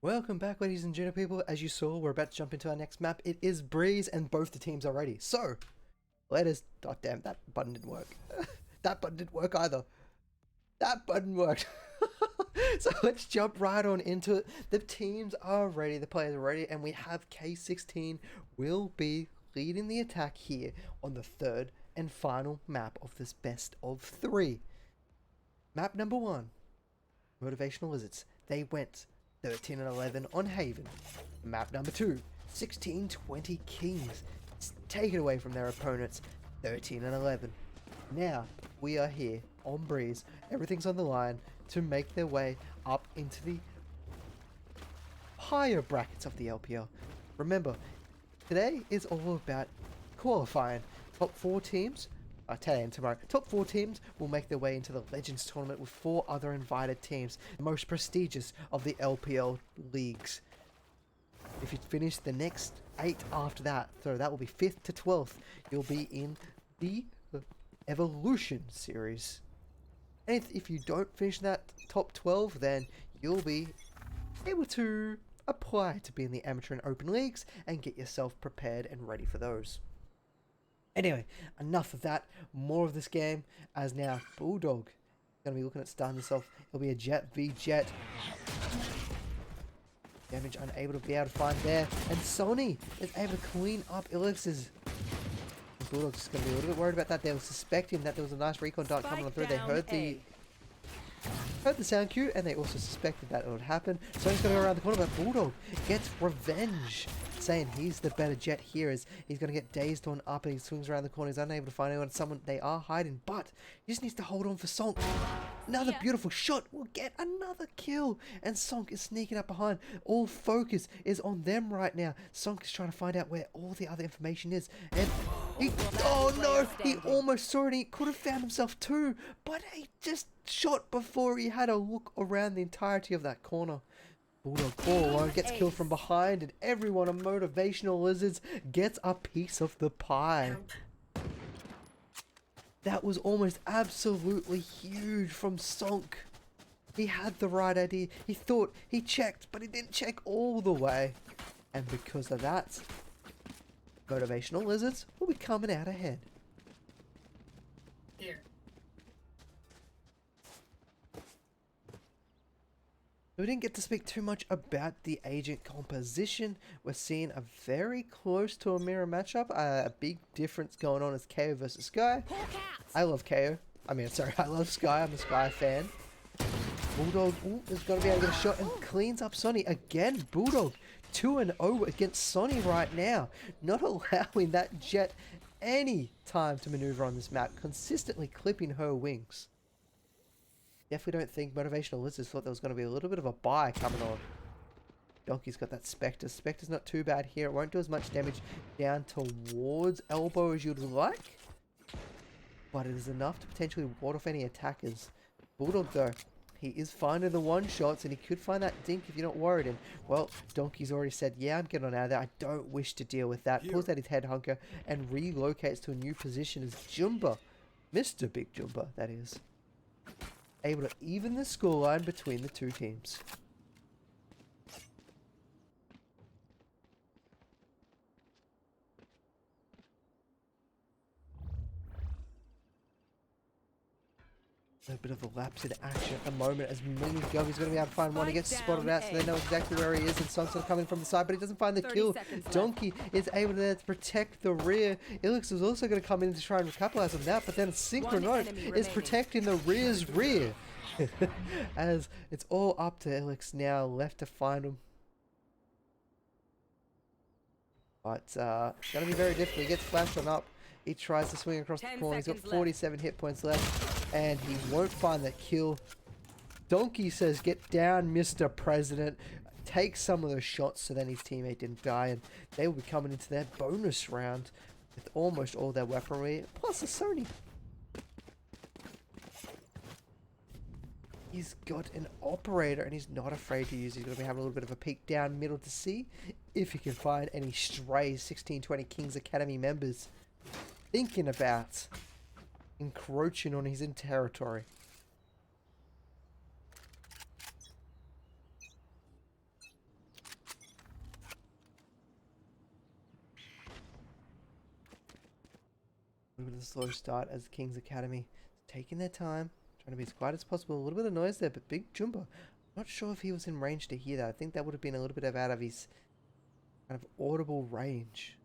Welcome back, ladies and gentlemen, people. As you saw, we're about to jump into our next map. It is Breeze, and both the teams are ready. So, let us... Oh, damn, that button didn't work. That button didn't work either. That button worked. So, let's jump right on into it. The teams are ready, the players are ready, and we have K16 will be leading the attack here on the third and final map of this best of three. Map number 1, Motivational Lizards. They went 13 and 11 on Haven. Map number 2, 16-20 Kigns. Take it away from their opponents, 13 and 11. Now, we are here on Breeze. Everything's on the line to make their way up into the higher brackets of the LPL. Remember, today is all about qualifying. Top 4 teams, today and tomorrow, top 4 teams will make their way into the Legends tournament with 4 other invited teams, the most prestigious of the LPL leagues. If you finish the next 8 after that, so that will be 5th to 12th, you'll be in the Evolution series. And if you don't finish that top 12, then you'll be able to apply to be in the amateur and open leagues and get yourself prepared and ready for those. Anyway, enough of that. More of this game, as now Bulldog going to be looking at starting this off. It'll be a Jet v Jet. Damage unable to be able to find there. And Sony is able to clean up Ellipses. Bulldog's just going to be a little bit worried about that. They were suspecting that there was a nice recon dart coming on through. They heard the sound cue, and they also suspected that it would happen. So he's going to go around the corner, but Bulldog gets revenge, saying he's the better Jet here, as he's going to get dazed on up, and he swings around the corner. He's unable to find anyone. Someone they are hiding, but he just needs to hold on for Sonk. Another beautiful shot will get another kill, and Sonk is sneaking up behind. All focus is on them right now. Sonk is trying to find out where all the other information is, and oh no, he almost saw it. He could have found himself too, but he just shot before he had a look around the entirety of that corner. Bulldog 4-1 gets killed from behind, and everyone on Motivational Lizards gets a piece of the pie. That was almost absolutely huge from Sonk. He had the right idea. He thought he checked, but he didn't check all the way. And because of that, Motivational Lizards will be coming out ahead. Here. We didn't get to speak too much about the agent composition. We're seeing a very close to a mirror matchup. A big difference going on is KO versus Sky. I love KO. I love Sky. I'm a Sky fan. Bulldog is going to be able to get a shot and cleans up Sonny. Again, Bulldog 2-0 against Sonny right now. Not allowing that Jet any time to maneuver on this map. Consistently clipping her wings. Definitely don't think Motivational Lizards thought there was going to be a little bit of a buy coming on. Donkey's got that Spectre. Spectre's not too bad here. It won't do as much damage down towards elbow as you'd like, but it is enough to potentially ward off any attackers. Bulldog though, he is finding the one-shots, and he could find that dink if you're not worried. And well, Donkey's already said, yeah, I'm getting on out of there. I don't wish to deal with that. Pulls out his head hunker and relocates to a new position as Jumba, Mr. Big Jumba, that is, able to even the scoreline between the two teams. A bit of a lapse in action at the moment as Mini Gubby's going to be able to find one. He gets spotted out, so they know exactly where he is, and Sonk's going to come in from the side, but he doesn't find the kill. Donkey is able to protect the rear. Ilix is also going to come in to try and capitalize on that, but then Synchronote is protecting the rear's rear. As it's all up to Ilix now, left to find him. But it's going to be very difficult. He gets flashed on up. He tries to swing across the corner. He's got 47 hit points left, and he won't find that kill. Donkey says, get down, Mr. President. Take some of those shots so then his teammate didn't die, and they will be coming into their bonus round with almost all their weaponry, plus a Sony. He's got an operator, and he's not afraid to use it. He's going to be having a little bit of a peek down middle to see if he can find any stray 1620 Kings Academy members thinking about encroaching on his territory. little bit of a slow start as King's Academy is taking their time, trying to be as quiet as possible. A little bit of noise there, but Big Jumbo, not sure if he was in range to hear that. I think that would have been a little bit of out of his kind of audible range.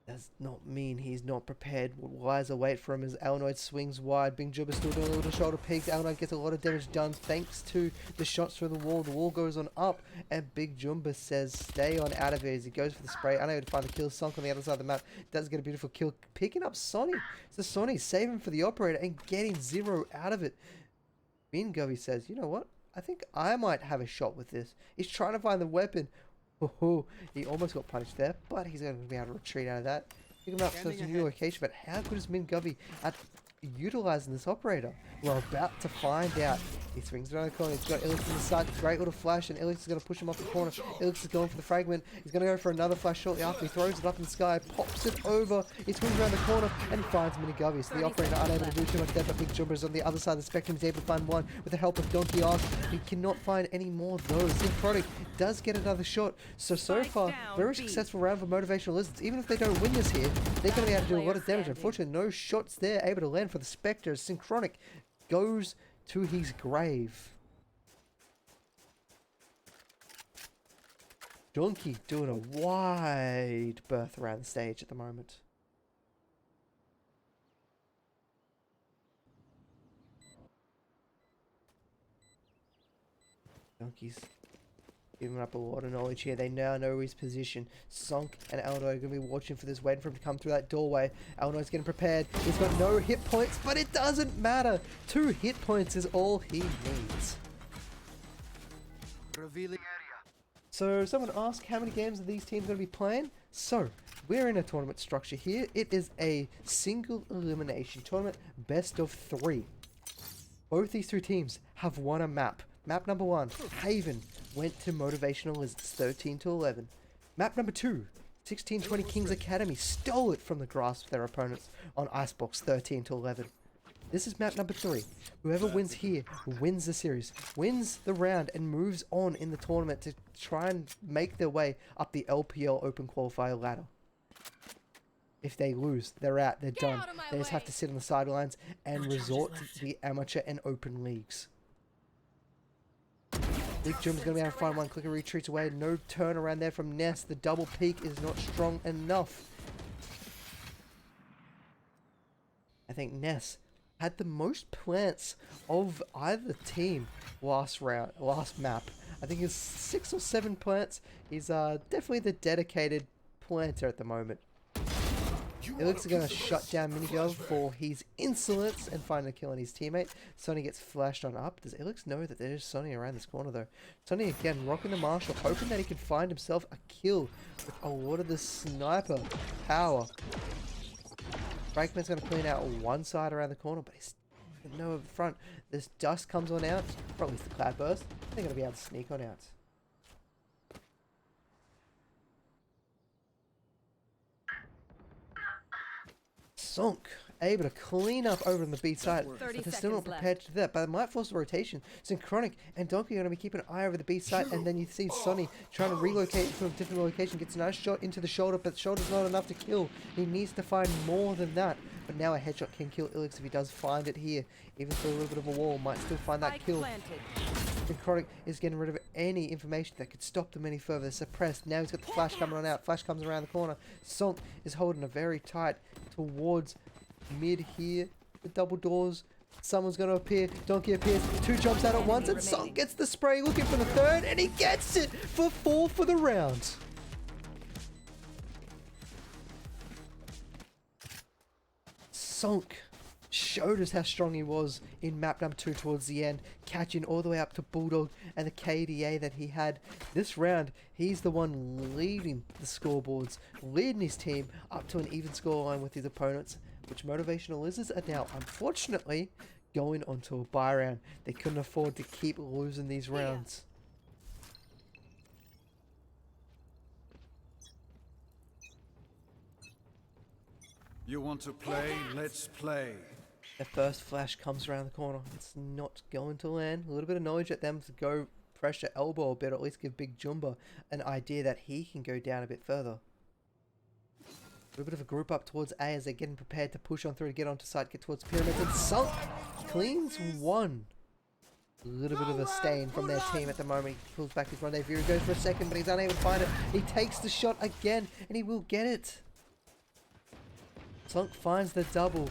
Does not mean he's not prepared. Lies await for him as Alnoid swings wide. Big Jumbo still doing a little shoulder peeks. Alnoid gets a lot of damage done thanks to the shots through the wall. The wall goes on up, and Big Jumbo says stay on out of it as he goes for the spray. Unable to find the kill. Sunk on the other side of the map. Does get a beautiful kill. Picking up Sonny. So Sonny saving for the operator and getting 0 out of it. Min Govey says, you know what? I think I might have a shot with this. He's trying to find the weapon. Oh, he almost got punished there, but he's going to be able to retreat out of that. Pick him up to a new location, but how good is Min Govey at utilizing this operator? We're about to find out. He swings around the corner. He's got Ilix in the side. Great little flash, and Ilix is going to push him off the corner. Ilix is going for the fragment. He's going to go for another flash shortly after. He throws it up in the sky, pops it over. He swings around the corner, and he finds Min Govey. So the operator unable to do too much there, but Big Jumbo is on the other side of the spectrum. He's able to find one with the help of Donkey Arc. He cannot find any more of those. Synchronic does get another shot. So far, very successful round for Motivational Lizards. Even if they don't win this here, they're going to be able to do a lot of damage. Unfortunately, no shots there able to land for the Spectre. Synchronic goes to his grave. Donkey doing a wide berth around the stage at the moment. Donkey's giving up a lot of knowledge here. They now know his position. Sonk and Aldo are going to be watching for this, waiting for him to come through that doorway. Aldo's getting prepared. He's got no hit points, but it doesn't matter. 2 hit points is all he needs. Revealing area. So someone asked how many games are these teams going to be playing? So we're in a tournament structure here. It is a single elimination tournament, best of 3. Both these 2 teams have won a map. Map number 1, Haven, went to Motivational Lizards 13-11. Map number 2, 1620 King's Academy, stole it from the grasp of their opponents on Icebox 13-11. This is map number 3. Whoever wins here wins the series, wins the round, and moves on in the tournament to try and make their way up the LPL Open Qualifier ladder. If they lose, they're out, they're done. They just have to sit on the sidelines and resort to the amateur and open leagues. Big Jum's going to be able to find one. Clicker retreats away. No turnaround there from Ness. The double peak is not strong enough. I think Ness had the most plants of either team last map. I think it's 6 or 7 plants. He's definitely the dedicated planter at the moment. Ilix is going to shut down Minigov for his insolence and find a kill on his teammate. Sonny gets flashed on up. Does Ilix know that there's Sonny around this corner though? Sonny again rocking the Marshall, hoping that he can find himself a kill with a lot of the sniper power. Breakman's going to clean out one side around the corner, but he's no over the front. This dust comes on out. Probably the cloud burst. They're going to be able to sneak on out. Sunk, able to clean up over on the B side, but they're still not prepared to do that. But it might force a rotation. Synchronic and Donkey are going to be keeping an eye over the B side, and then you see Sonny trying to relocate to a different location, gets a nice shot into the shoulder, but the shoulder's not enough to kill. He needs to find more than that. But now a headshot can kill Ilix if he does find it here. Even through a little bit of a wall, might still find that kill. Synchronic is getting rid of any information that could stop them any further. Suppressed. Now he's got the flash coming on out. Flash comes around the corner. Sonk is holding a very tight towards mid here. The double doors. Someone's going to appear. Donkey appears. 2 jumps out at once, and Sonk gets the spray, looking for the 3rd, and he gets it for 4 for the round. Sonk showed us how strong he was in map number 2 towards the end, catching all the way up to Bulldog and the KDA that he had. This round, he's the one leading the scoreboards, leading his team up to an even scoreline with his opponents, which Motivational Lizards are now, unfortunately, going onto a bye round. They couldn't afford to keep losing these rounds. You want to play? Let's play. The first flash comes around the corner. It's not going to land. A little bit of knowledge at them to go pressure elbow a bit, or at least give Big Jumbo an idea that he can go down a bit further. little bit of a group up towards A as they're getting prepared to push on through to get onto site, get towards pyramids, and Sunk cleans one. A little bit of a stain from their team at the moment. He pulls back his rendezvous, he goes for a second, but he's unable to find it. He takes the shot again, and he will get it. Sunk finds the double.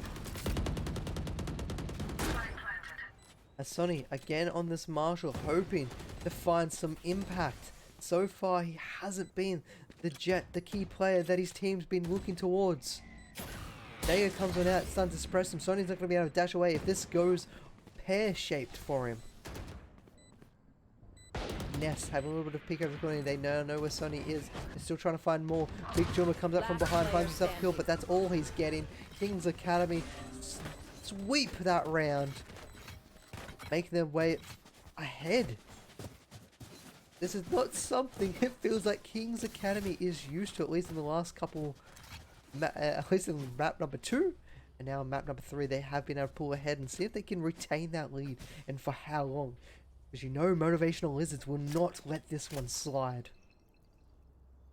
As Sonny again on this Marshall, hoping to find some impact. So far, he hasn't been the key player that his team's been looking towards. Daya comes on out, starting to suppress him. Sonny's not going to be able to dash away if this goes pear-shaped for him. Ness have a little bit of peek over the corner. They now know where Sonny is. They're still trying to find more. Big Juma comes up from behind, finds himself killed, but that's all he's getting. Kigns Academy sweep that round, making their way ahead. This is not something it feels like Kigns Academy is used to, at least in the last couple, at least in map number 2, and now map number 3, they have been able to pull ahead and see if they can retain that lead, and for how long. Because you know Motivational Lizards will not let this one slide.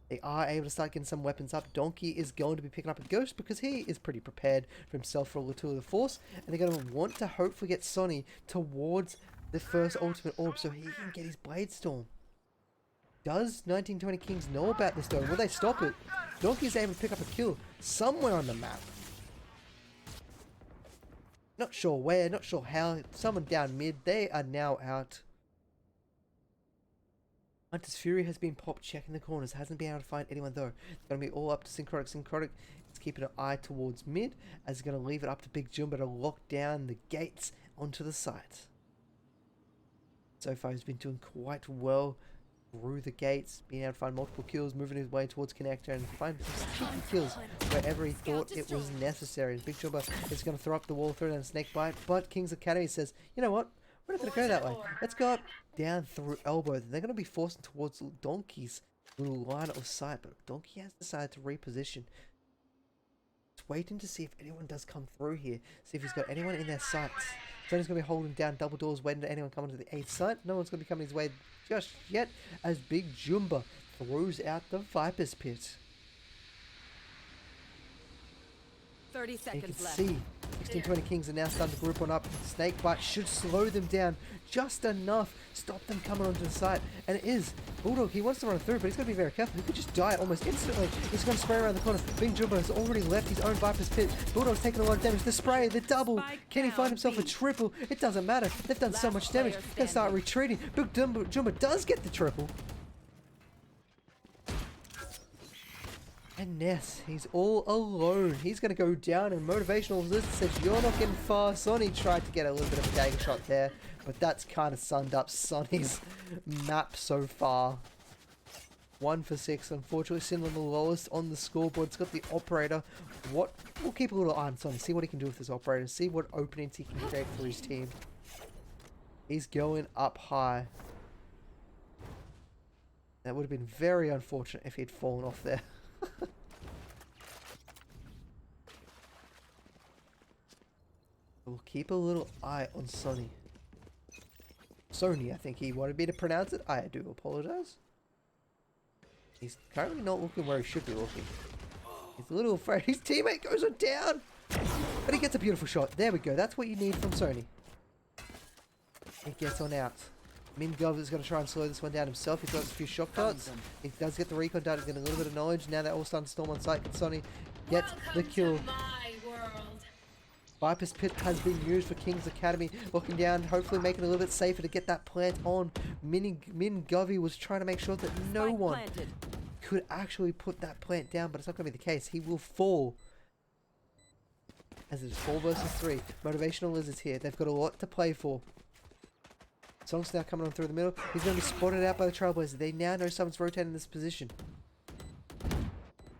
They are able to start getting some weapons up. Donkey is going to be picking up a Ghost because he is pretty prepared for himself for a little of the Force, and they're going to want to hopefully get Sonny towards the first ultimate orb so he can get his Blade Storm. Does 1920 Kings know about this though? Will they stop it? Donkey's able to pick up a kill somewhere on the map. Not sure where, not sure how. Someone down mid. They are now out. Hunter's Fury has been popped, checking the corners. Hasn't been able to find anyone though. It's going to be all up to Syncrotic. Syncrotic is keeping an eye towards mid, as he's going to leave it up to Big Jumbo to lock down the gates onto the site. So far he's been doing quite well through the gates, being able to find multiple kills, moving his way towards Connector and find some kills wherever he thought it was necessary. And Big Jumbo is going to throw up the wall, throw down a snake bite, but Kings Academy says, you know what? We're not going to go that way. Let's go up, down through elbow. They're going to be forced towards Donkey's little line of sight, but Donkey has decided to reposition. It's waiting to see if anyone does come through here, see if he's got anyone in their sights. Sonny's going to be holding down double doors, waiting for anyone coming to the 8th site. No one's going to be coming his way just yet, as Big Jumba throws out the Viper's Pit. 30 seconds left. You can see 1620 Kings are now starting to group on up. Snakebite should slow them down just enough, stop them coming onto the site. And it is Bulldog. He wants to run through, but he's got to be very careful. He could just die almost instantly. He's going to spray around the corner. Big Jumbo has already left his own Viper's Pit. Bulldog's taking a lot of damage. The spray, the double. Can he find himself a triple? It doesn't matter. They've done so much damage. He's going to start retreating. Big Jumbo does get the triple. And Ness, he's all alone. He's going to go down, and Motivational Lizard says, you're not getting far. Sonny tried to get a little bit of a dagger shot there, but that's kind of summed up Sonny's map so far. 1 for 6. Unfortunately, Sinlin the lowest on the scoreboard. It's got the Operator. We'll keep a little eye on Sonny, see what he can do with this Operator, see what openings he can create for his team. He's going up high. That would have been very unfortunate if he'd fallen off there. We'll keep a little eye on Sonny. Sony, I think he wanted me to pronounce it. I do apologize. He's currently not looking where he should be looking. He's a little afraid. His teammate goes on down, but he gets a beautiful shot. There we go. That's what you need from Sony. He gets on out. Mingov is going to try and slow this one down himself. He's got a few shock darts. He does get the recon dart. He's getting a little bit of knowledge. Now they're all starting to storm on site. Can Sonny get the kill? Viper's Pit has been used for Kings Academy. Looking down, hopefully making it a little bit safer to get that plant on. Min Govey was trying to make sure that no one could actually put that plant down, but it's not going to be the case. He will fall. As it is 4 versus 3. Motivational Lizards here. They've got a lot to play for. Song's now coming on through the middle. He's going to be spotted out by the Trailblazers. They now know someone's rotating this position.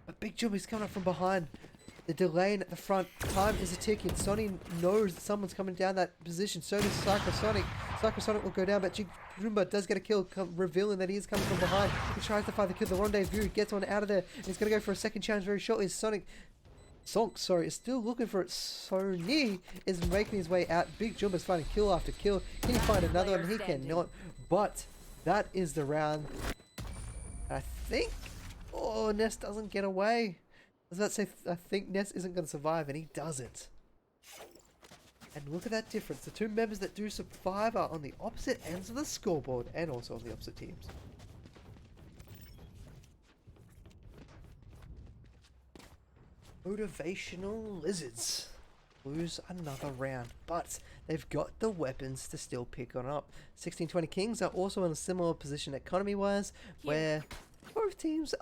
But Big Jump is coming up from behind. The delay at the front. Time is a ticking. Sonny knows that someone's coming down that position. So does Psychosonic. Psychosonic will go down, but Jumba does get a kill, revealing that he is coming from behind. He tries to find the kill. The Rendezvous gets one out of there. And he's going to go for a second challenge very shortly. Sonk, sorry, is still looking for it. Sony is making his way out. Big Jumba's finding kill after kill. Can he find another one? He cannot. But that is the round. I think. Oh, Ness doesn't get away. was about to say, I think Ness isn't going to survive, and he doesn't. And look at that difference. The two members that do survive are on the opposite ends of the scoreboard, and also on the opposite teams. Motivational Lizards lose another round, but they've got the weapons to still pick on up. 1620 Kings are also in a similar position economy-wise, where both teams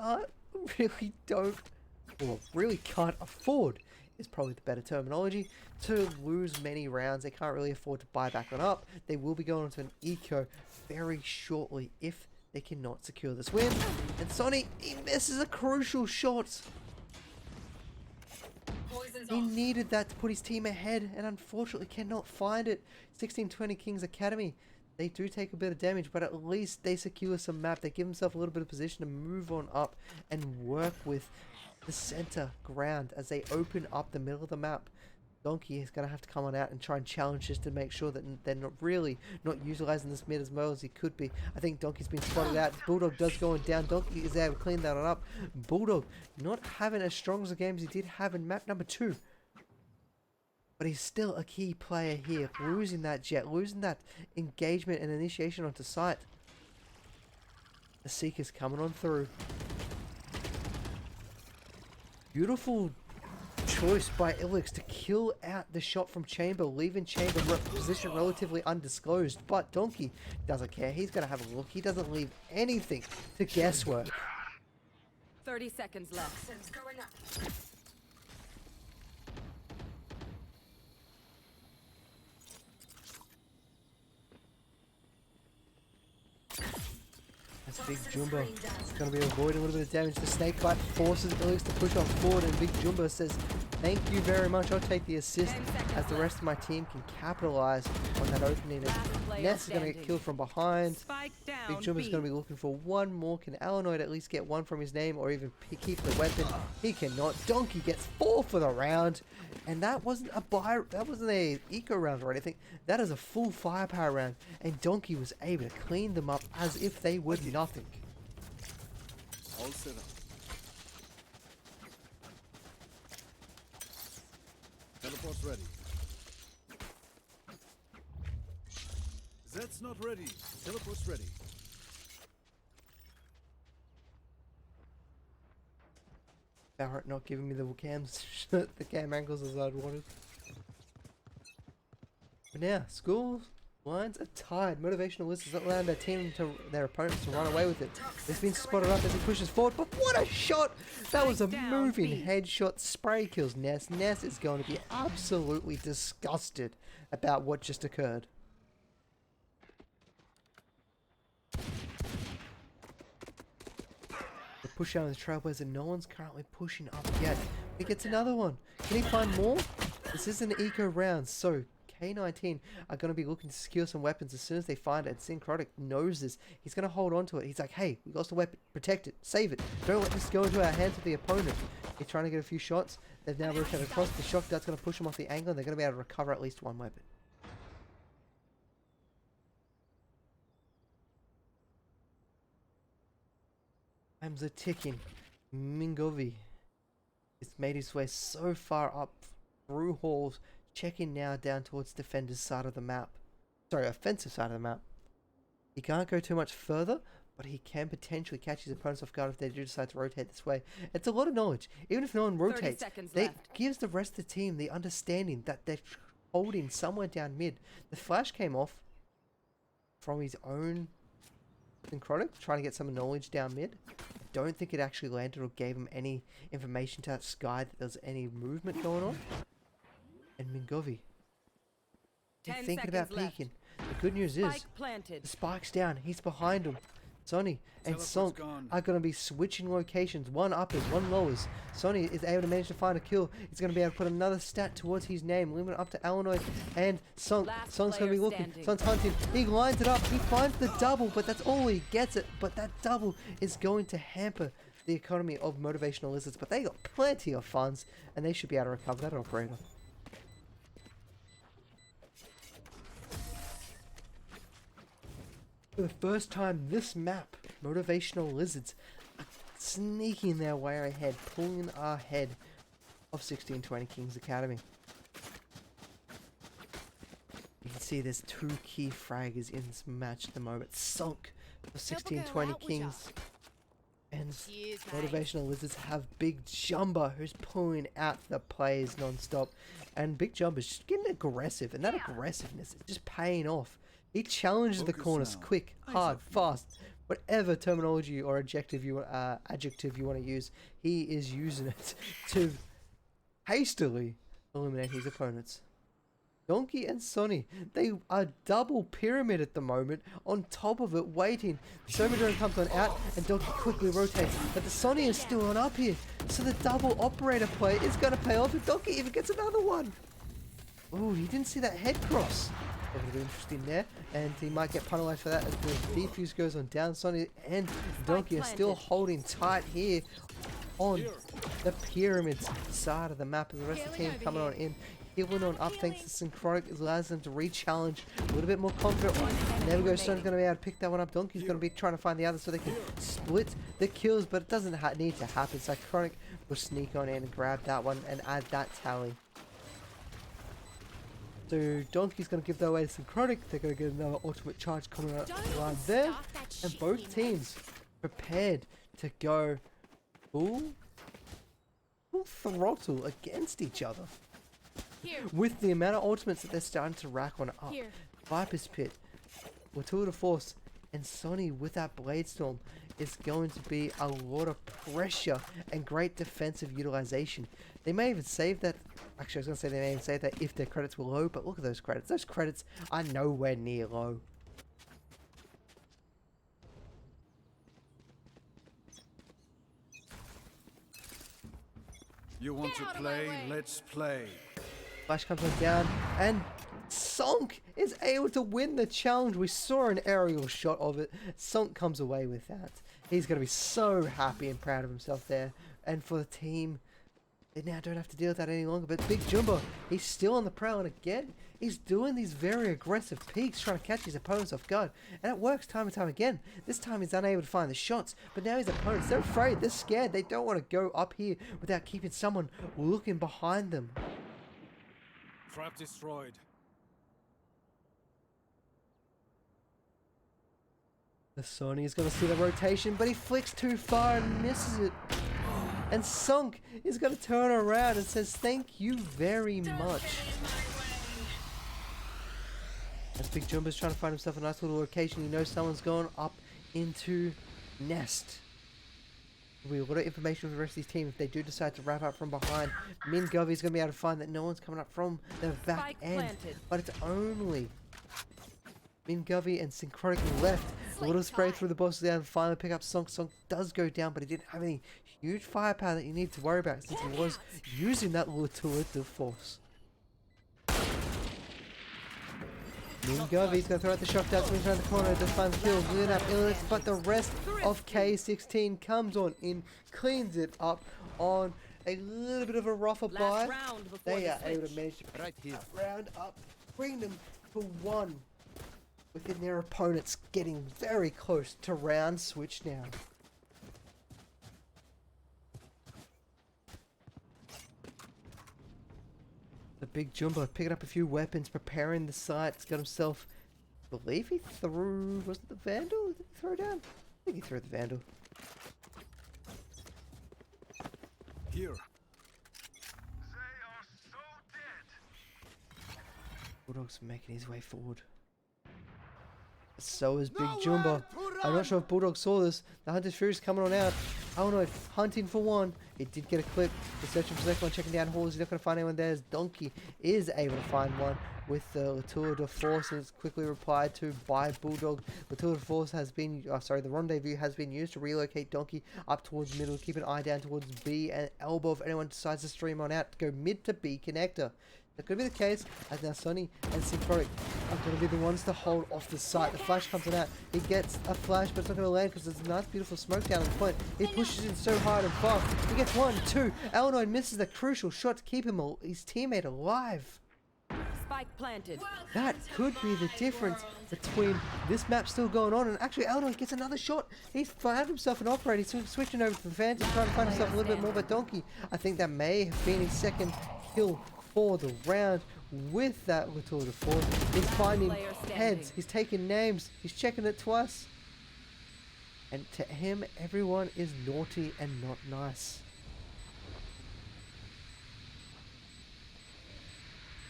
really can't afford, is probably the better terminology, to lose many rounds. They can't really afford to buy back on up. They will be going into an eco very shortly if they cannot secure this win. And Sonny, he misses a crucial shot. He needed that to put his team ahead, and unfortunately cannot find it. 1620 Kings Academy, they do take a bit of damage, but at least they secure some map. They give themselves a little bit of position to move on up and work with the center ground as they open up the middle of the map. Donkey is going to have to come on out and try and challenge just to make sure that they're not utilizing this mid as well as he could be. I think Donkey's been spotted out. Bulldog does go on down. Donkey is able to clean that one up. Bulldog not having as strong as the games he did have in map number 2. But he's still a key player here. Losing that jet, losing that engagement and initiation onto site. The Seeker's coming on through. Beautiful choice by Ilix to kill out the shot from Chamber, leaving Chamber position relatively undisclosed. But Donkey doesn't care. He's going to have a look. He doesn't leave anything to guesswork. 30 seconds left. Going up. That's Big Jumbo. It's going to be avoiding a little bit of damage. The Snakebite forces Ilix to push on forward, and Big Jumbo says, thank you very much, I'll take the assist, as the rest of my team can capitalize on that opening. Ness is going to get killed from behind. Big Jumbo's going to be looking for one more. Can Alanoid at least get one from his name, or even keep the weapon? He cannot. Donkey gets 4 for the round, and that wasn't a eco round or anything. That is a full firepower round, and Donkey was able to clean them up as if they were nothing. All set up. Teleport's ready. Zed's not ready. Teleport's ready. Barrett not giving me the cam angles as I'd wanted. But now, school lines are tied. Motivational List has allowed their opponents to run away with it. It's been spotted up as he pushes forward, but what a shot! That was a moving headshot. Spray kills Ness. Ness is going to be absolutely disgusted about what just occurred. The push out of the Trailblazer, no one's currently pushing up yet. He gets another one. Can he find more? This is an eco round, so K19 are going to be looking to secure some weapons as soon as they find it. Syncrotic knows this. He's going to hold on to it. He's like, hey, we lost a weapon. Protect it. Save it. Don't let this go into our hands of the opponent. He's trying to get a few shots. They've now rotated across. The shock dart's going to push them off the angle, and they're going to be able to recover at least one weapon. Time's a ticking. Mingovi has made his way so far up through halls, checking now down towards defender's side of the map. Sorry, offensive side of the map. He can't go too much further, but he can potentially catch his opponents off guard if they do decide to rotate this way. It's a lot of knowledge. Even if no one rotates, it gives the rest of the team the understanding that they're holding somewhere down mid. The flash came off from his own Synchronic, trying to get some knowledge down mid. I don't think it actually landed or gave him any information to that sky that there's any movement going on. And Mingovi, he's thinking about peeking. The good news is, the spike's down. He's behind him. Sonny and Sonk are going to be switching locations. One uppers, one lowers. Sonny is able to manage to find a kill. He's going to be able to put another stat towards his name. Limit up to Alanoid and Sonk. Sonk's going to be looking. Sonk's hunting. He lines it up. He finds the double, but that's all he gets it. But that double is going to hamper the economy of Motivational Lizards. But they got plenty of funds, and they should be able to recover that operator. For the first time this map, Motivational Lizards are sneaking their way ahead, pulling ahead of 1620 Kigns Academy. You can see there's two key fraggers in this match at the moment. Sunk for 1620 Kigns. And Motivational Lizards have Big Jumba, who's pulling out the plays non-stop. And Big Jumba's just getting aggressive, and that aggressiveness is just paying off. He challenges the corners quick, hard, fast. Whatever terminology or adjective you want to use, he is using it to hastily eliminate his opponents. Donkey and Sonny, they are double pyramid at the moment, on top of it, waiting. Somadrone comes on out, and Donkey quickly rotates, but the Sonny is still on up here, so the double operator play is going to pay off, and Donkey even gets another one. Oh, he didn't see that head cross. That would be interesting there, and he might get penalized for that as the defuse goes on down. Sonny and Donkey are still holding tight here on the pyramid side of the map as the rest of the team coming on in. Healing on up thanks to Synchronic allows them to re-challenge a little bit more confident. There we go, Sonny's going to be able to pick that one up. Donkey's going to be trying to find the other so they can split the kills, but it doesn't need to happen. Synchronic will sneak on in and grab that one and add that tally. So Donkey's going to give that away to Synchronic. They're going to get another ultimate charge coming out right there. And both teams prepared to go full throttle against each other. With the amount of ultimates that they're starting to rack on up. Viper's Pit, Tour de Force, and Sonny with that Blade Storm is going to be a lot of pressure and great defensive utilization. They may even save that. Actually, I was going to say they may even save that if their credits were low, but look at those credits. Those credits are nowhere near low. You want to play? Let's play. Flash comes on down, and Sonk is able to win the challenge. We saw an aerial shot of it. Sonk comes away with that. He's going to be so happy and proud of himself there. And for the team, they now don't have to deal with that any longer. But Big Jumbo, he's still on the prowl, and again, he's doing these very aggressive peaks, trying to catch his opponents off guard. And it works time and time again. This time he's unable to find the shots, but now his opponents, they're afraid, they're scared. They don't want to go up here without keeping someone looking behind them. Trap destroyed. The Sonny is going to see the rotation, but he flicks too far and misses it. And Sunk is going to turn around and says, "Thank you very much." As Big Jumbo's trying to find himself a nice little location, he knows someone's gone up into Nest. We have a lot of information from the rest of his team if they do decide to wrap up from behind. Min Govey's going to be able to find that no one's coming up from the back end. But it's only Min Govey and Synchronic left. A little spray through the bosses there and finally pick up Sunk. Sunk does go down, but he didn't have any huge firepower that you need to worry about since he was using that tour de force. Min Govey's going to throw out the shock dart, swings around the corner, does find the kill, win up Illinois, but the rest of K16 comes on in, cleans it up on a little bit of a rougher buy. They are able to manage to round up, bring them to one within their opponents, getting very close to round switch now. The Big Jumbo picking up a few weapons, preparing the site. He's got himself, I believe he threw, was it the Vandal? Did he throw down? I think he threw the Vandal. Here. They are so dead. Bulldog's making his way forward. So is Big Jumbo. I'm not sure if Bulldog saw this. The Hunter's Fury's coming on out. Illinois hunting for one. It did get a clip. He's searching for the second one, checking down halls. He's not going to find anyone there. As Donkey is able to find one with the Tour de Force, and it's quickly replied to by Bulldog. The Tour de Force has been, the Rendezvous has been used to relocate Donkey up towards middle. Keep an eye down towards B and elbow if anyone decides to stream on out. Go mid to B connector. That could be the case, as now Sonny and Synchronic are going to be the ones to hold off the site. The flash comes on out. He gets a flash, but it's not going to land because there's a nice, beautiful smoke down the point. He pushes in so hard and fast. He gets 1, 2. Illinois misses the crucial shot to keep him his teammate alive. Spike planted. That could be the difference between this map still going on and actually Elnoy gets another shot. He's found himself an operator. He's switching over to the Phantom, trying to find himself a little bit more of a donkey. I think that may have been his second kill for the round with that Tour de Force. He's finding heads. He's taking names. He's checking it twice. And to him, everyone is naughty and not nice.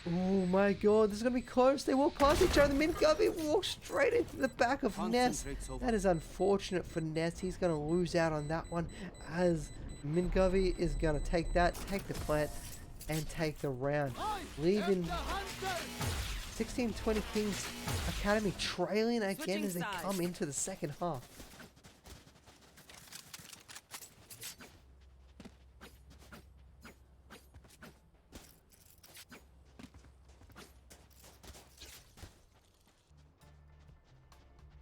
Oh my god, this is going to be close. They walk past each other. Mingavi walks straight into the back of Ness. That is unfortunate for Ness. He's going to lose out on that one as Mingavi is going to take that, take the plant, and take the round. Leaving 16-20 Kigns Academy trailing again as they come into the second half.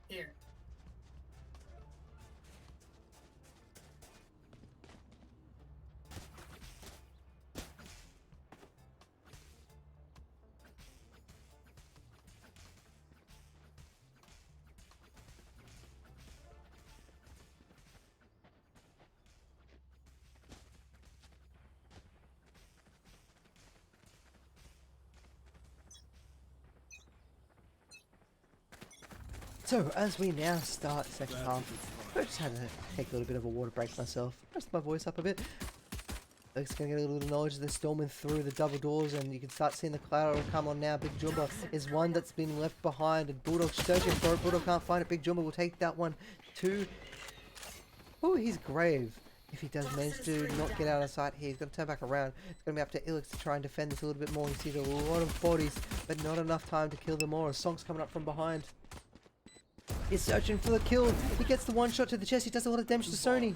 Here. So, as we now start the second half, I just had to take a little bit of a water break myself, rest my voice up a bit. Luke's going to get a little knowledge of the storming through the double doors, and you can start seeing the cloud will come on now. Big Jumba is one that's been left behind, and Bulldog's searching for it. Bulldog can't find it. Big Jumba will take that one to his grave. If he does manage to not get out of sight here, he's going to turn back around. It's going to be up to Ilix to try and defend this a little bit more. He sees a lot of bodies, but not enough time to kill them all. A Sonk's coming up from behind. He's searching for the kill. He gets the one shot to the chest. He does a lot of damage to Sony.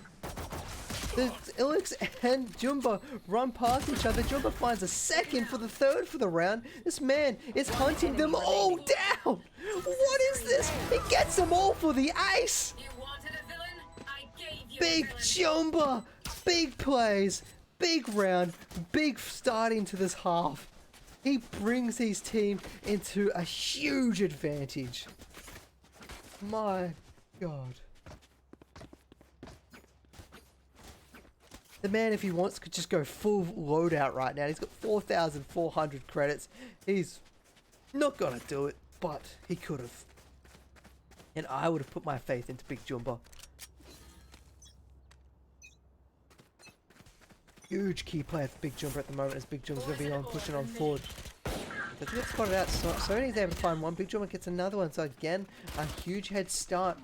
The Ilix and Jumba run past each other. Jumba finds a second for the third for the round. This man is hunting them all down. What is this? He gets them all for the ace. You wanted a villain? I gave you Big Jumba. Big plays. Big round. Big start into this half. He brings his team into a huge advantage. My god. The man, if he wants, could just go full loadout right now. He's got 4,400 credits. He's not gonna do it, but he could have. And I would have put my faith into Big Jumba. Huge key player for Big Jumba at the moment, as Big Jumba's going to be on pushing on forward. Doesn't get spotted out, so Sony's able to find one. Big Jumba gets another one, so again, a huge head start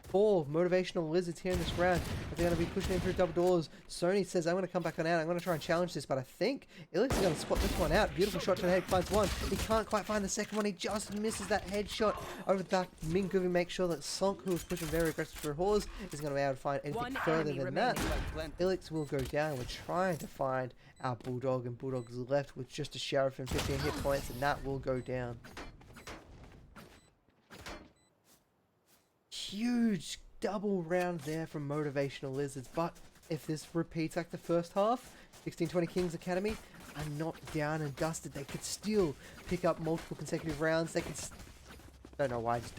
for Motivational Lizards here in this round. They're going to be pushing in through double doors. Sony says, I'm going to come back on out. I'm going to try and challenge this, but I think Ilix is going to spot this one out. Beautiful shot to the head, finds one. He can't quite find the second one. He just misses that headshot over the back. Minguvi makes sure that Sonk, who was pushing very aggressive for Hors, is going to be able to find anything further than that. Ilix will go down. We're trying to find our Bulldog, and Bulldog's left with just a Sheriff and 15 hit points, and that will go down. Huge double round there from Motivational Lizards, but if this repeats like the first half, 16-20 Kigns Academy are not down and dusted. They could still pick up multiple consecutive rounds. They could don't know why I just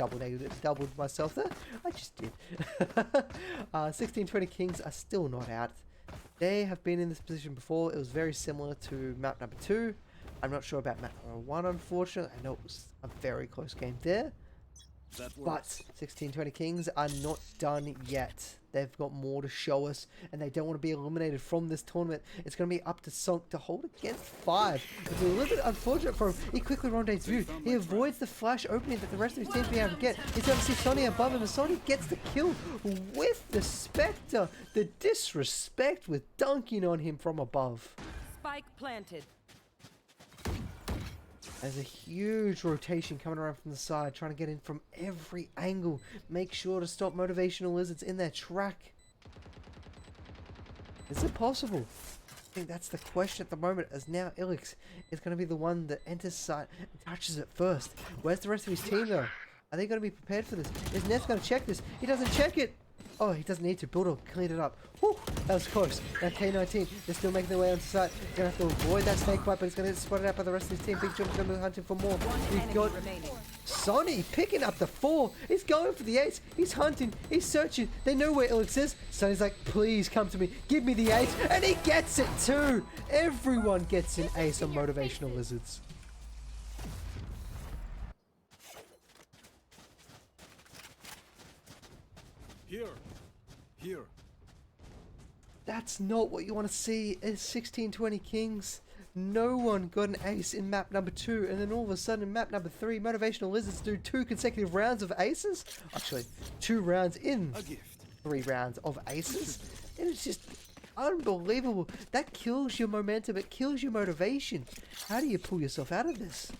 doubled myself there. I just did. 16-20 Kigns are still not out. They have been in this position before. It was very similar to map number 2. I'm not sure about map number 1, unfortunately. I know it was a very close game there. But 16-20 Kigns are not done yet. They've got more to show us, and they don't want to be eliminated from this tournament. It's going to be up to Sonk to hold against 5. It's a little bit unfortunate for him. He quickly rendezvous. He avoids the flash opening that the rest of his team be able to get. He's going to see Sonny above him, and Sonny gets the kill with the Spectre. The disrespect with dunking on him from above. Spike planted. There's a huge rotation coming around from the side, trying to get in from every angle. Make sure to stop Motivational Lizards in their track. Is it possible? I think that's the question at the moment, as now Ilix is going to be the one that enters sight and touches it first. Where's the rest of his team though? Are they going to be prepared for this? Is Ness going to check this? He doesn't check it! Oh, he doesn't need to. Bulldog cleaned it up. Whew, That was close. Now K19, they're still making their way onto site. Gonna have to avoid that snake bite, but he's gonna get spotted out by the rest of his team. Big Jump's gonna be hunting for more. We've got Sonny picking up the 4. He's going for the ace. He's hunting. He's searching. They know where Ilix is. Sonny's like, please come to me. Give me the ace. And he gets it too. Everyone gets an ace on Motivational Lizards. Here. That's not what you want to see. It's 1620 Kings. No one got an ace in map number 2, and then all of a sudden in map number 3, Motivational Lizards do 2 consecutive rounds of aces. Actually, 2 rounds in A gift. 3 rounds of aces. And it's just unbelievable. That kills your momentum. It kills your motivation. How do you pull yourself out of this?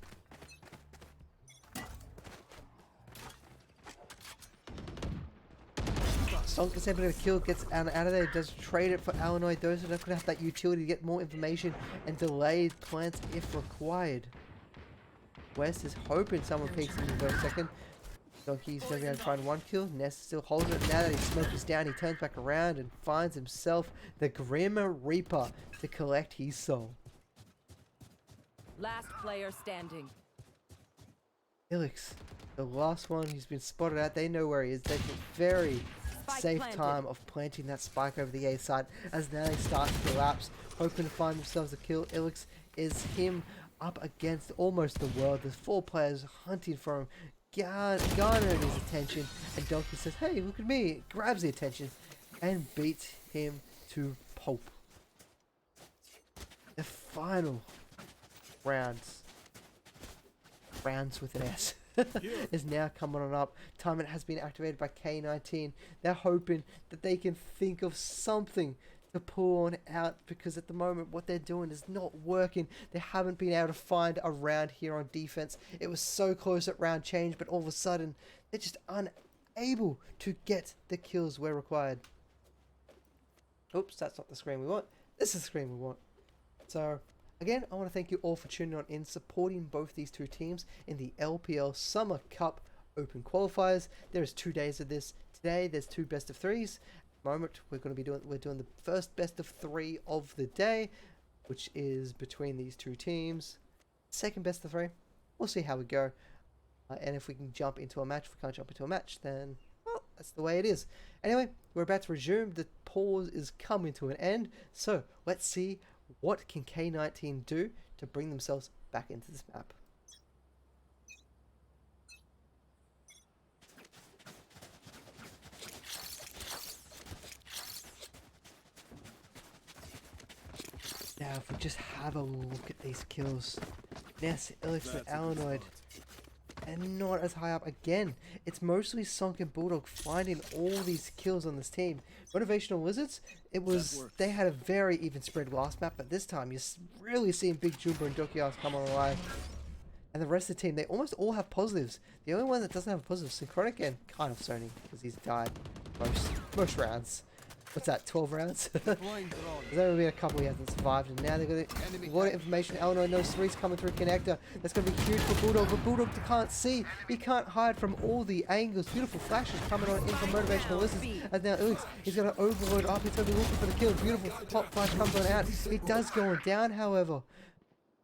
Sonk is able to kill, gets out of there, does trade it for Alanoid. Those are not going to have that utility to get more information and delay plants if required. West is hoping someone peeks in the first second. Donkey's going to be able to find 1 kill. Ness still holding it. Now that his smoke is down, he turns back around and finds himself the Grim Reaper to collect his soul. Last player standing. Ilix, the last one, he's been spotted out. They know where he is. They take very safe planted. time of planting that spike over the A side as now they start to collapse, hoping to find themselves a kill. Ilix is him up against almost the world. There's 4 players hunting for him, garnering his attention, and Donkey says, hey, look at me, grabs the attention and beats him to pulp. The final rounds with an S is now coming on up. Timing has been activated by K19. They're hoping that they can think of something to pull on out, because at the moment what they're doing is not working. They haven't been able to find a round here on defense. It was so close at round change, but all of a sudden they're just unable to get the kills where required. Oops, that's not the screen we want. This is the screen we want. So again, I want to thank you all for tuning on in, supporting both these 2 teams in the LPL Summer Cup Open Qualifiers. There is 2 days of this. Today, there's 2 best of 3s. At the moment, we're doing the first best of 3 of the day, which is between these 2 teams. Second best of 3. We'll see how we go. And if we can jump into a match, if we can't jump into a match, then, well, that's the way it is. Anyway, we're about to resume. The pause is coming to an end. So, let's see what can K19 do to bring themselves back into this map. Now, if we just have a look at these kills. Ness, Ilix, and Alanoid. And not as high up again. It's mostly Sonk and Bulldog finding all these kills on this team. Motivational Lizards, they had a very even spread last map, but this time you're really seeing Big Jumbo and Dokias come on alive. And the rest of the team, they almost all have positives. The only one that doesn't have a positive is Synchronic, and kind of Sony, because he's died most rounds. What's that, 12 rounds? There's only been a couple he hasn't survived, and now they've got a lot of information. Eleanor knows 3's coming through Connector. That's going to be huge for Bulldog, but Bulldog can't see. He can't hide from all the angles. Beautiful flashes coming on in from Motivational Lizards. And now Ilix, he's going to overload up. He's going to be looking for the kill. Beautiful pop flash comes on out. It does go down, however.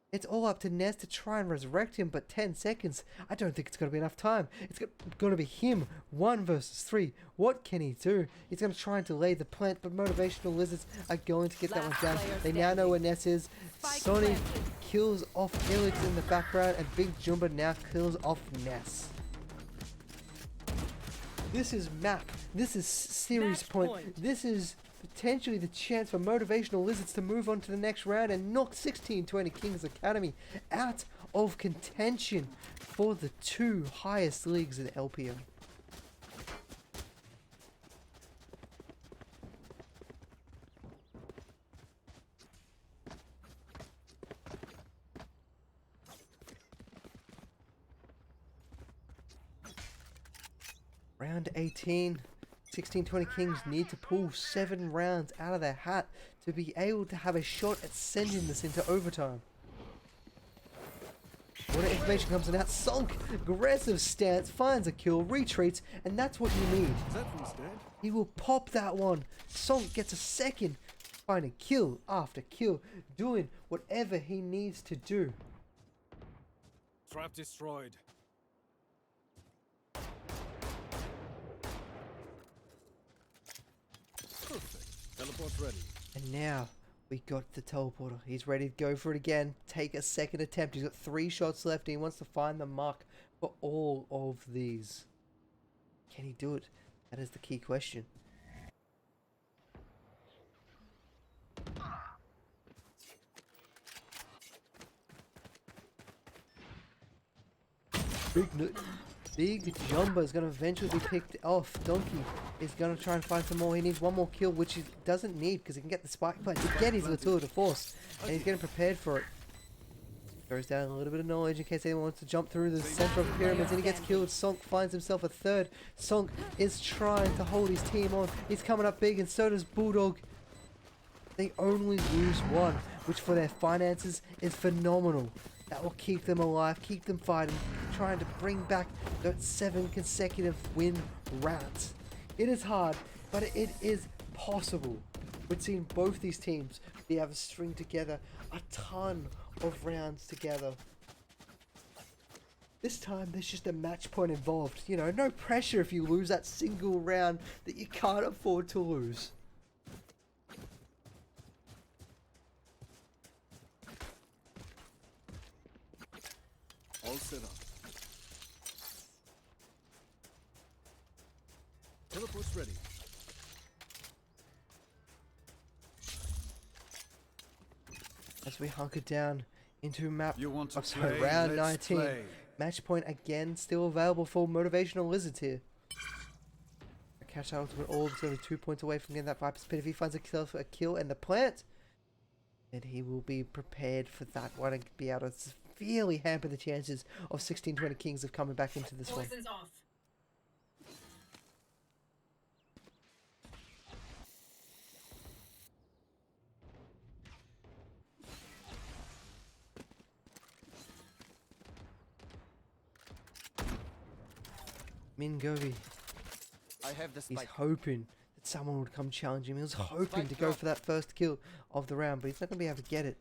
It's all up to Ness to try and resurrect him, but 10 seconds, I don't think it's going to be enough time. It's going to be him, 1 versus 3. What can he do? He's going to try and delay the plant, but Motivational Lizards are going to get that one down. They now know where Ness is. Sony kills off Ilix in the background, and Big Jumba now kills off Ness. This is map. This is series point. This is potentially the chance for Motivational Lizards to move on to the next round and knock 1620 Kings Academy out of contention for the 2 highest leagues in LPL. Round 18. 1620 Kings need to pull 7 rounds out of their hat to be able to have a shot at sending this into overtime. When information comes in out, Sonk, aggressive stance, finds a kill, retreats, and that's what you need. Is that from dead? He will pop that one. Sonk gets a second. Finding kill after kill. Doing whatever he needs to do. Trap destroyed. Perfect. Teleport ready. And now we got the teleporter. He's ready to go for it again. Take a second attempt. He's got 3 shots left and he wants to find the mark for all of these. Can he do it? That is the key question. Big Jumbo is going to eventually be picked off. Donkey is going to try and find some more. He needs one more kill, which he doesn't need because he can get the spike plant to get his tour de force. And he's getting prepared for it. Throws down a little bit of knowledge in case anyone wants to jump through the center of pyramids, and he gets killed. Sonk finds himself a third. Sonk is trying to hold his team on. He's coming up big, and so does Bulldog. They only lose one, which for their finances is phenomenal. That will keep them alive, keep them fighting, trying to bring back those 7 consecutive win rounds. It is hard, but it is possible. We've seen both these teams be able to string together a ton of rounds together. This time there's just a match point involved. You know, no pressure if you lose that single round that you can't afford to lose. All set up. Teleport's ready. As we hunker down into map You want to sorry, play? round Let's 19. play. Match point again, still available for Motivational Lizards here. Cash out with orbs only 2 points away from getting that Viper's Pit. If he finds a kill and the plant, then he will be prepared for that one and be able to severely hamper the chances of 1620 Kings of coming back into this one. Poison's off. Mingovi, I have the he's spike. hoping that someone would come challenge him. He was hoping to go for that first kill of the round, but he's not going to be able to get it.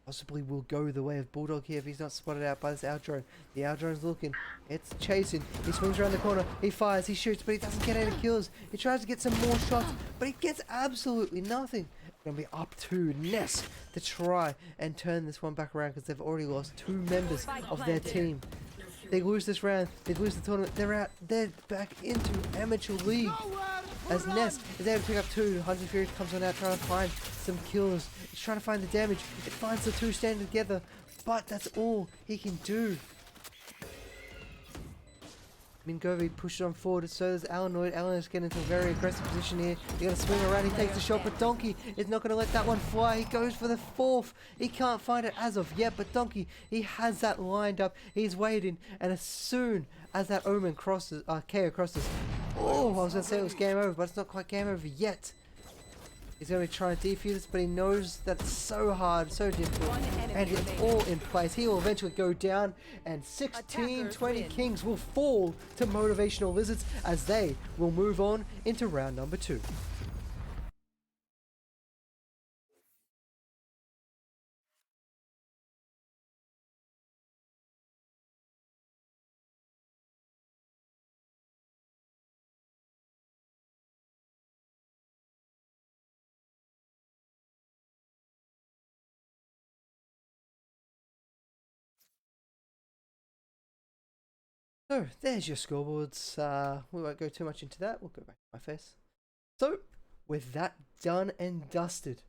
Possibly will go the way of Bulldog here if he's not spotted out by this outdrone. The outdrone's looking. It's chasing. He swings around the corner. He fires. He shoots, but he doesn't get any kills. He tries to get some more shots, but he gets absolutely nothing. Going to be up to Ness to try and turn this one back around because they've already lost 2 members of their team. They lose this round. They lose the tournament. They're out. They're back into Amateur League. As Ness is able to pick up 2. Hunter Fury comes on out trying to find some kills. He's trying to find the damage. It finds the 2 standing together. But that's all he can do. Mingovi pushes on forward, so does Alanoid. Alan is getting into a very aggressive position here. He's going to swing around, he takes the shot, but Donkey is not going to let that one fly. He goes for the 4th. He can't find it as of yet, but Donkey, he has that lined up. He's waiting, and as soon as that Omen crosses, KO crosses, oh, I was going to say it was game over, but it's not quite game over yet. He's going to be trying to defuse this, but he knows that it's so hard, so difficult, and it's all in place. He will eventually go down, and 1620 Kings will fall to Motivational Lizards as they will move on into round number 2. So, there's your scoreboards. We won't go too much into that. We'll go back to my face. So, with that done and dusted,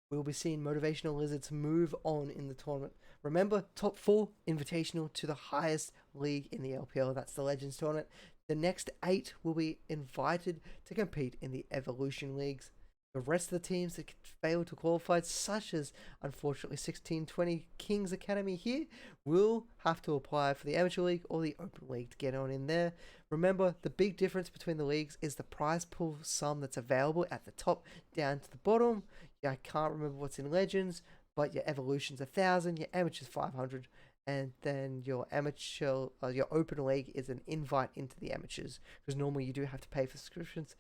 we'll be seeing Motivational Lizards move on in the tournament. Remember, top 4 invitational to the highest league in the LPL. That's the Legends tournament. The next 8 will be invited to compete in the Evolution leagues. The rest of the teams that fail to qualify, such as, unfortunately, 1620 Kings Academy here, will have to apply for the Amateur League or the Open League to get on in there. Remember, the big difference between the leagues is the prize pool sum that's available at the top down to the bottom. Yeah, I can't remember what's in Legends, but your Evolution's 1,000, your Amateur's 500, and then your amateur, your open league is an invite into the amateurs, because normally you do have to pay for subscriptions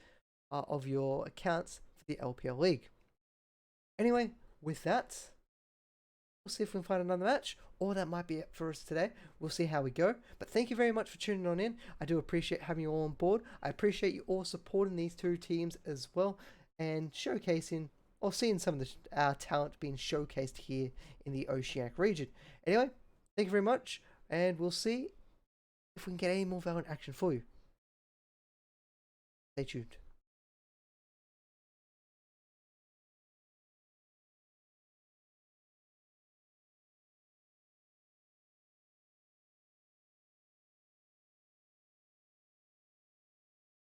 of your accounts for the LPL league. Anyway, with that, we'll see if we can find another match, or that might be it for us today. We'll see how we go. But thank you very much for tuning on in. I do appreciate having you all on board. I appreciate you all supporting these two teams as well, and showcasing or seeing some of our talent being showcased here in the Oceanic region. Anyway, thank you very much, and we'll see if we can get any more Valorant action for you. Stay tuned.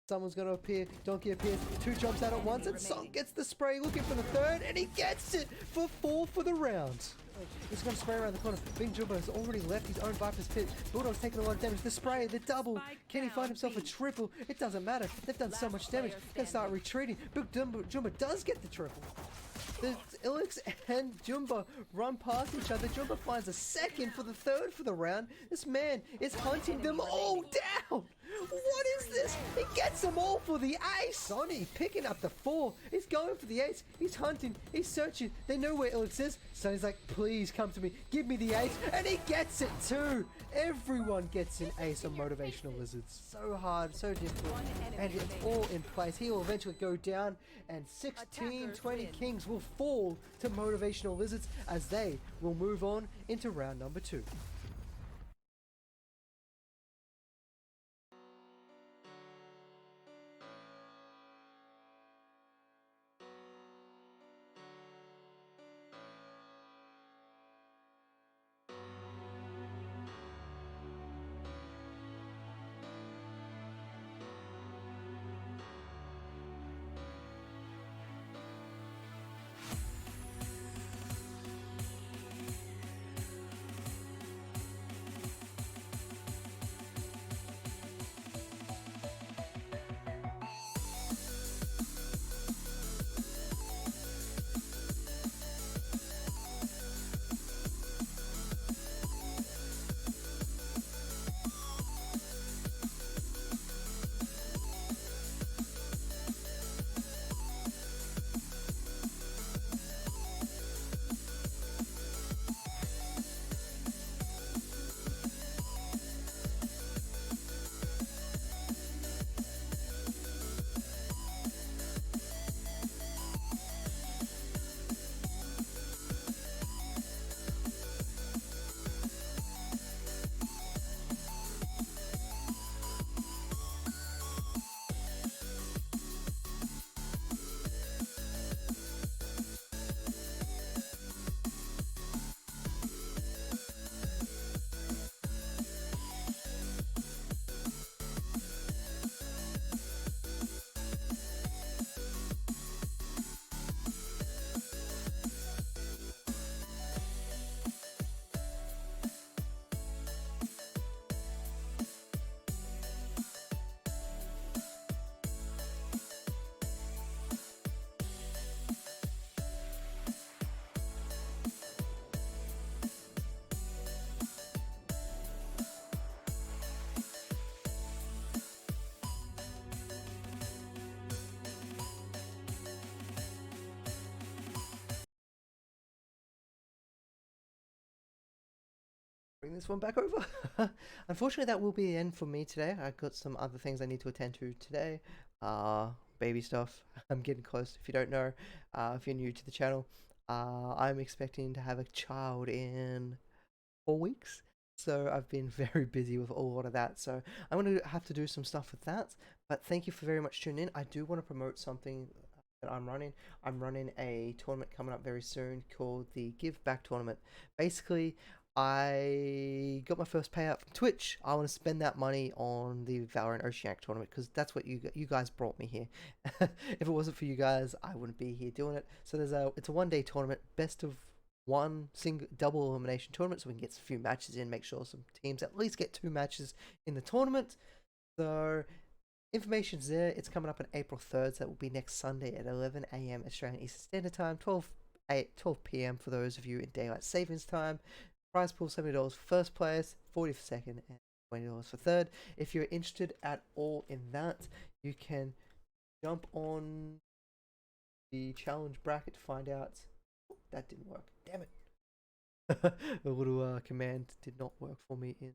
Someone's going to appear. Donkey appears. 2 jumps out at once, and Song gets the spray, looking for the third, and he gets it for 4 for the round. He's going to spray around the corner. Bing Jumbo has already left his own Viper's pit. Bulldog's taking a lot of damage. The spray, the double. Can he find himself a triple? It doesn't matter. They've done so much damage. He's going to start retreating. Big Jumbo does get the triple. The Ilix and Jumbo run past each other. Jumbo finds a second for the third for the round. This man is hunting them all down. What is this? He gets them all for the ace. Sonny picking up the 4. He's going for the ace. He's hunting. He's searching. They know where Ilix is. Sonny's like, please come to me. Give me the ace. And he gets it too. Everyone gets an ace on Motivational Lizards. So hard, so difficult. And it's all in place. He will eventually go down, and 16-20 Kings will fall to Motivational Lizards as they will move on into round number 2. Bring this one back over. Unfortunately, that will be the end for me today. I've got some other things I need to attend to today. Baby stuff. I'm getting close. If you don't know, if you're new to the channel, I'm expecting to have a child in 4 weeks. So I've been very busy with a lot of that. So I'm going to have to do some stuff with that. But thank you for very much tuning in. I do want to promote something that I'm running. I'm running a tournament coming up very soon called the Give Back Tournament. Basically, I got my first payout from Twitch. I want to spend that money on the Valorant Oceanic tournament because that's what you guys brought me here. If it wasn't for you guys, I wouldn't be here doing it. So it's a 1-day tournament, best of 1 single double elimination tournament, so we can get a few matches in, make sure some teams at least get 2 matches in the tournament. So information's there. It's coming up on April 3rd, so that will be next Sunday at 11 AM Australian Eastern Standard Time, 12 p.m. for those of you in daylight savings time. Prize pool $70 for first place, 40 for second, and $20 for third. If you're interested at all in that, you can jump on the challenge bracket to find out. Oh, that didn't work. Damn it. The little command did not work for me in.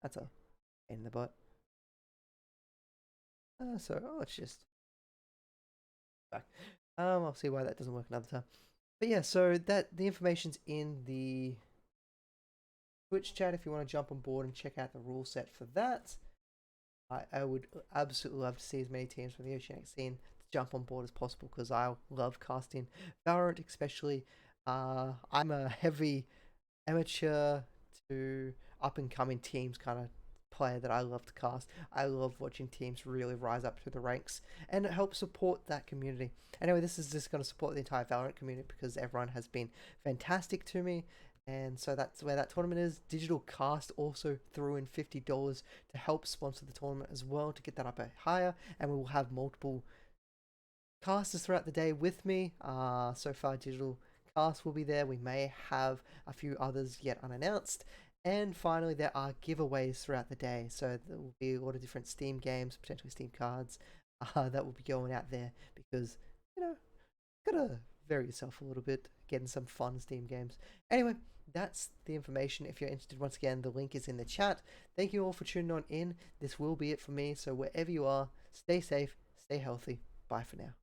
That's a pain in the butt. So let's just back. I'll see why that doesn't work another time. But yeah, so that the information's in the Twitch chat if you want to jump on board and check out the rule set for that. I would absolutely love to see as many teams from the Oceanic scene to jump on board as possible because I love casting Valorant, especially. I'm a heavy amateur to up and coming teams kind of player that I love to cast. I love watching teams really rise up through the ranks and help support that community. Anyway, this is just going to support the entire Valorant community because everyone has been fantastic to me. And so that's where that tournament is. Digital Cast also threw in $50 to help sponsor the tournament as well to get that up higher. And we will have multiple casters throughout the day with me. So far, Digital Cast will be there. We may have a few others yet unannounced. And finally, there are giveaways throughout the day. So there will be a lot of different Steam games, potentially Steam cards, that will be going out there because, you know, gotta vary yourself a little bit, getting some fun Steam games. Anyway, that's the information. If you're interested, once again, the link is in the chat. Thank you all for tuning on in. This will be it for me. So wherever you are, stay safe, stay healthy. Bye for now.